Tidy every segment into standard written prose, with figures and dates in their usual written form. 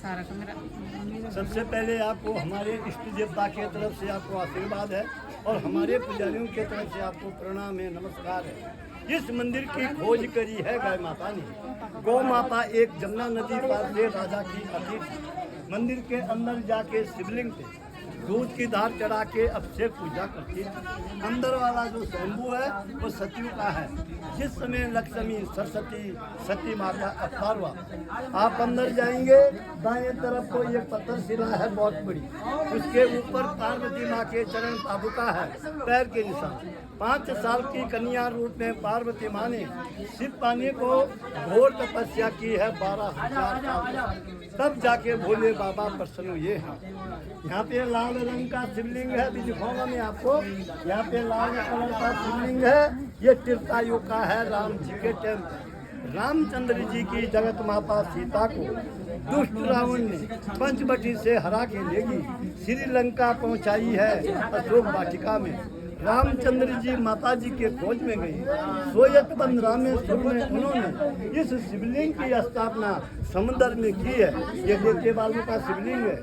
सबसे पहले आपको हमारे इष्ट देवता के तरफ से आपको आशीर्वाद है और हमारे पुजारियों के तरफ से आपको प्रणाम है, नमस्कार है। इस मंदिर की खोज करी है गाय माता ने। गौ माता एक जमुना नदी पार से राजा की अतिथि मंदिर के अंदर जाके शिवलिंग पे दूध की धार चढ़ा के अभिषेक पूजा करती है। अंदर वाला जो स्वयंभू है वो सतयु का है। जिस समय लक्ष्मी सरस्वती सती माता अवतार हुआ, आप अंदर जाएंगे दाएं तरफ को एक पत्थर शिला है बहुत बड़ी, उसके ऊपर पार्वती माँ के चरण पादुका है, पैर के निशान। 5 साल की कन्या रूप में पार्वती माँ ने शिव पाने को घोर तपस्या की है 12,000 साल, तब जाके भोले बाबा प्रसन्न हुए हैं। यहाँ पे लाल रंग का शिवलिंग है, अभी दिखाऊंगा मैं आपको। यहाँ पे लाल कलर का शिवलिंग है, ये त्रेतायुग का है, राम जी के टेम्पल। रामचंद्र जी की जगत माता सीता को दुष्ट रावण ने पंचवटी से हरा के लेगी श्रीलंका पहुंचाई है अशोक वाटिका में। रामचंद्र जी माता जी के खोज में गई। सोयत रामेश्वर में उन्होंने इस शिवलिंग की स्थापना समुद्र में की है। ये देखने वालों का शिवलिंग है।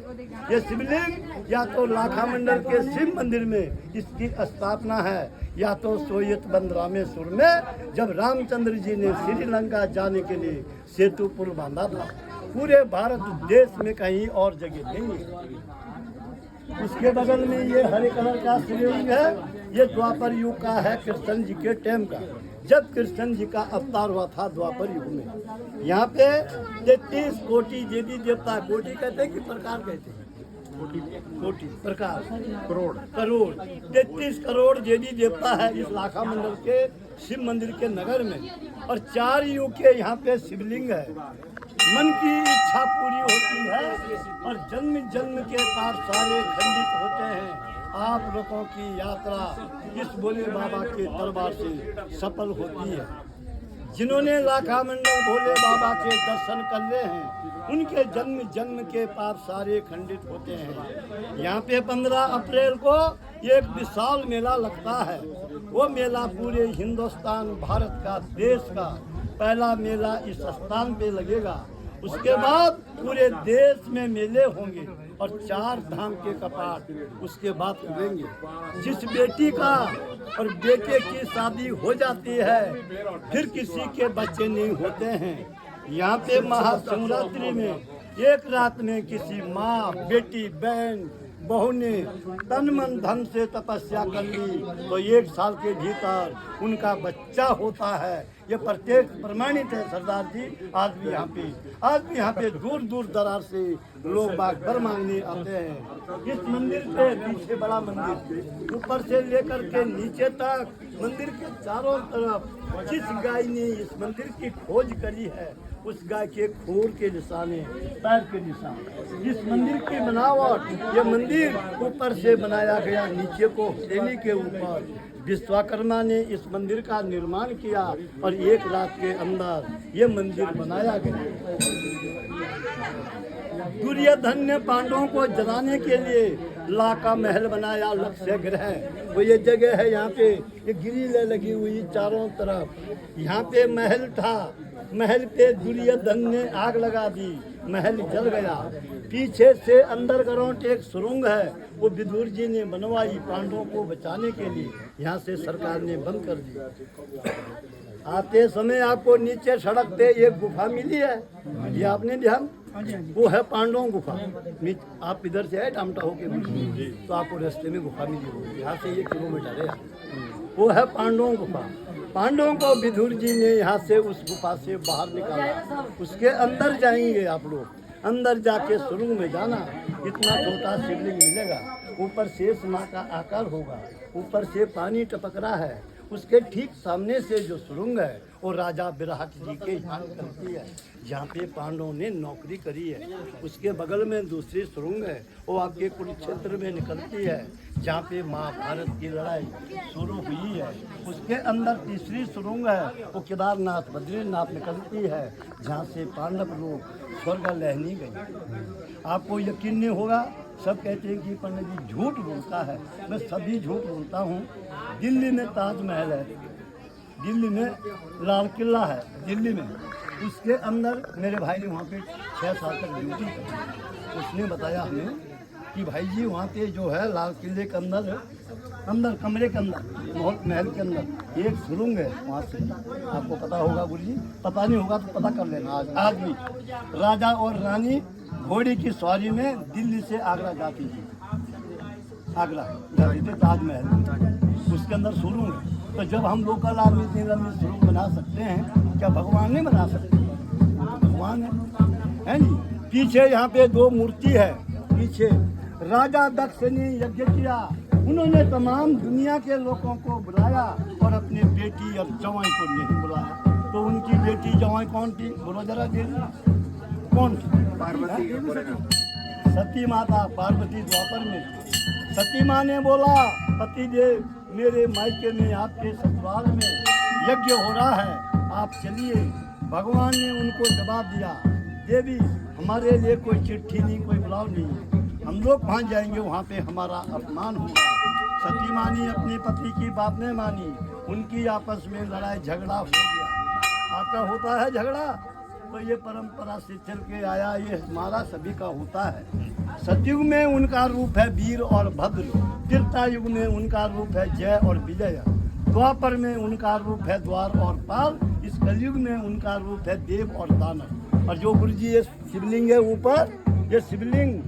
ये शिवलिंग या तो लाखा मंडल के शिव मंदिर में इसकी स्थापना है, या तो सोयत रामेश्वर में जब रामचंद्र जी ने श्रीलंका जाने के लिए सेतु पुल बांधा था। पूरे भारत देश में कहीं और जगह नहीं है। उसके बगल में ये हरे कलर का शिवलिंग है, ये द्वापर युग का है, कृष्ण जी के टाइम का, जब कृष्ण जी का अवतार हुआ था द्वापर युग में। यहाँ पे 33 कोटि देवी देवता, कोटि कहते हैं कि प्रकार कहते हैं, कोटि प्रकार, करोड़ 33 करोड़ देवी देवता है इस लाखा मंडल के शिव मंदिर के नगर में। और 4 युग के यहाँ पे शिवलिंग है। मन की इच्छा पूरी होती है और जन्म जन्म के पाप सारे खंडित होते हैं। आप लोगों की यात्रा इस भोले बाबा के दरबार से सफल होती है। जिन्होंने लाखा मंडल भोले बाबा के दर्शन कर ले हैं, उनके जन्म जन्म के पाप सारे खंडित होते हैं। यहाँ पे 15 अप्रैल को एक विशाल मेला लगता है। वो मेला पूरे हिंदुस्तान भारत का देश का पहला मेला इस स्थान पे लगेगा। उसके बाद पूरे देश में मेले होंगे और 4 धाम के कपाट उसके बाद खुलेंगे। जिस बेटी का और बेटे की शादी हो जाती है, फिर किसी के बच्चे नहीं होते हैं। यहाँ पे महाशिवरात्रि में एक रात में किसी माँ, बेटी, बहन, बहू ने तन मन धन से तपस्या कर ली तो 1 साल के भीतर उनका बच्चा होता है। ये प्रत्येक प्रमाणित है सरदार जी। आज भी यहाँ पे दूर दूर दराज से लोग बाग वर मांगने आते हैं। इस मंदिर के पीछे बड़ा मंदिर, ऊपर से लेकर के नीचे तक मंदिर के चारों तरफ जिस गाय ने इस मंदिर की खोज करी है, उस गाय के खूर के निशान है, पैर के निशान। इस मंदिर की बनावट, ये मंदिर ऊपर से बनाया गया, नीचे को हथेली के ऊपर विश्वकर्मा ने इस मंदिर का निर्माण किया और 1 रात के अंदर ये मंदिर बनाया गया। दुर्योधन ने पांडवों को जलाने के लिए ला का महल बनाया, लक्ष्य ग्रह वो ये जगह है। यहाँ पे ये ग्रिलें लगी हुई चारों तरफ। यहाँ पे महल था, महल पे दुर्योधन ने आग लगा दी, महल जल गया। पीछे से अंडरग्राउंड एक सुरंग है, वो विदुर जी ने बनवाई पांडवों को बचाने के लिए। यहाँ से सरकार ने बंद कर दी। आते समय आपको नीचे सड़क पे एक गुफा मिली है, ये आपने ध्यान, वो है पांडवों गुफा। आप इधर से आए टामटा होके तो आपको रास्ते में गुफा मिली होगी, यहाँ से 1 किलोमीटर है। वो है पांडवों गुफा। पांडवों को विदुर जी ने यहाँ से उस गुफा से बाहर निकाला। उसके अंदर जाएंगे आप लोग, अंदर जाके सुरंग में जाना, इतना छोटा शिवलिंग मिलेगा, ऊपर शेष माँ का आकार होगा, ऊपर से पानी टपक रहा है। उसके ठीक सामने से जो सुरंग है वो राजा विराट जी के यहाँ निकलती है, जहाँ पे पांडवों ने नौकरी करी है। उसके बगल में दूसरी सुरंग है, वो आपके कुरुक्षेत्र में निकलती है, जहाँ पे महाभारत की लड़ाई शुरू हुई है। उसके अंदर तीसरी सुरंग है, वो केदारनाथ बद्रीनाथ निकलती है, जहाँ से पांडव लोग स्वर्ग लहनी गई। आपको यकीन नहीं होगा, सब कहते हैं कि पंडित जी झूठ बोलता है। मैं सभी झूठ बोलता हूँ। दिल्ली में ताजमहल है, दिल्ली में लाल किला है, दिल्ली में उसके अंदर मेरे भाई ने वहाँ पे 6 साल तक ड्यूटी की। उसने बताया हमें कि भाई जी वहाँ पे जो है लाल किले के अंदर कमरे के अंदर महल के अंदर एक सुरंग है। वहाँ से आपको पता होगा गुरु जी, पता नहीं होगा तो पता कर लेना। आज भी राजा और रानी घोड़ी की सवारी में दिल्ली से आगरा जाती थी, आगरा जाती थी ताजमहल, उसके अंदर सुरंग है। तो जब हम लोकल आदमी इतनी लंबी सुरंग बना सकते हैं, क्या भगवान नहीं बना सकते? भगवान है जी। पीछे यहाँ पे 2 मूर्ति है। पीछे राजा दक्ष ने यज्ञ किया, उन्होंने तमाम दुनिया के लोगों को बुलाया और अपनी बेटी और जवाई को नहीं बुलाया। तो उनकी बेटी जवाई कौन थी? बोलो जरा देवी, कौन थी? पार्वती। सती माता पार्वती द्वापर में। सती माँ ने बोला, पति देव मेरे मायके में आपके ससुराल में यज्ञ हो रहा है, आप चलिए। भगवान ने उनको जवाब दिया, देवी हमारे लिए कोई चिट्ठी नहीं, कोई बुलाव नहीं, हम लोग वहाँ जाएंगे, वहाँ पे हमारा अपमान होगा। सती मानी अपने पति की बात नहीं मानी, उनकी आपस में लड़ाई झगड़ा हो गया। आपका होता है झगड़ा, तो ये परंपरा से चल के आया, ये हमारा सभी का होता है। सतयुग में उनका रूप है वीर और भद्र, त्रेता युग में उनका रूप है जय और विजय, द्वापर में उनका रूप है द्वार और पाल, इस कलयुग में उनका रूप है देव और दानव। और जो गुरु जी ये शिवलिंग है ऊपर, ये शिवलिंग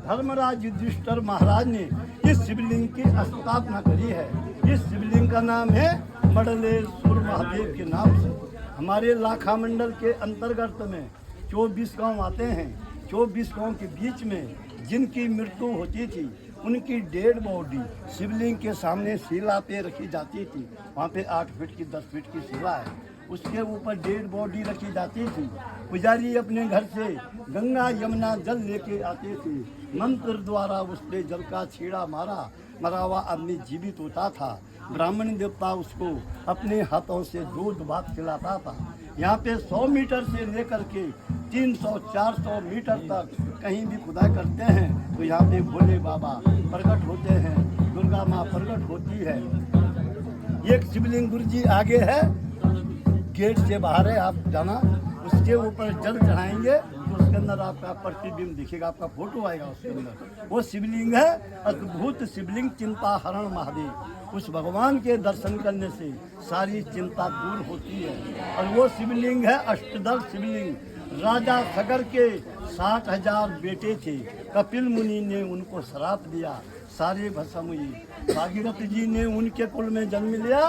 धर्मराज युधिष्ठिर महाराज ने इस शिवलिंग की स्थापना करी है। इस शिवलिंग का नाम है मडलेश्वर महादेव के नाम से। हमारे लाखा मंडल के अंतर्गत में 24 गांव आते हैं। 24 गांव के बीच में जिनकी मृत्यु होती थी, उनकी डेड बॉडी शिवलिंग के सामने शिला पे रखी जाती थी। वहाँ पे 8 फीट की 10 फीट की शिला है, उसके ऊपर डेड बॉडी रखी जाती थी। पुजारी अपने घर से गंगा यमुना जल लेके आते थे, मंत्र द्वारा उसने जल का छीड़ा मारा, मरा हुआ आदमी जीवित होता था। ब्राह्मण देवता उसको अपने हाथों से दूध भात खिलाता था। यहाँ पे 100 मीटर से लेकर के 300-400 मीटर तक कहीं भी खुदाई करते हैं तो यहाँ पे भोले बाबा प्रकट होते हैं, दुर्गा माँ प्रकट होती है। एक शिवलिंग गुरु जी आगे है, गेट से बाहर है, आप जाना, उसके ऊपर जल चढ़ाएंगे तो उसके अंदर आपका प्रतिबिंब दिखेगा, आपका फोटो आएगा उसके अंदर। वो शिवलिंग है अद्भुत शिवलिंग, चिंता हरण महादेव। उस भगवान के दर्शन करने से सारी चिंता दूर होती है। और वो शिवलिंग है अष्टदल शिवलिंग। राजा सगर के 60,000 बेटे थे, कपिल मुनि ने उनको श्राप दिया, सारे भस्म हुई। भागीरथ जी ने उनके कुल में जन्म लिया,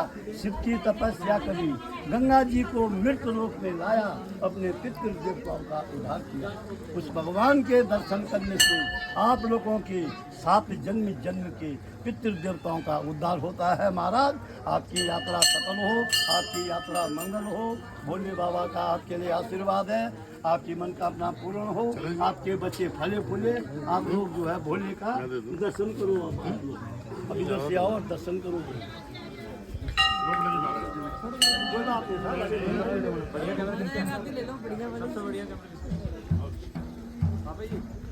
शिव की तपस्या करी, गंगा जी को मृत्यु लोक में लाया, अपने पितृ देवताओं का उद्धार किया। उस भगवान के दर्शन करने से आप लोगों के 7 जन्म के पितृ देवताओं का उद्धार होता है। महाराज आपकी यात्रा सफल हो, आपकी यात्रा मंगल हो। भोले बाबा का आपके लिए आशीर्वाद है, आपकी मनोकामना पूर्ण हो, आपके बच्चे फले फूले। आप लोग जो है भोले का दर्शन करो, अभी इधर से आओ और दर्शन करो। बढ़िया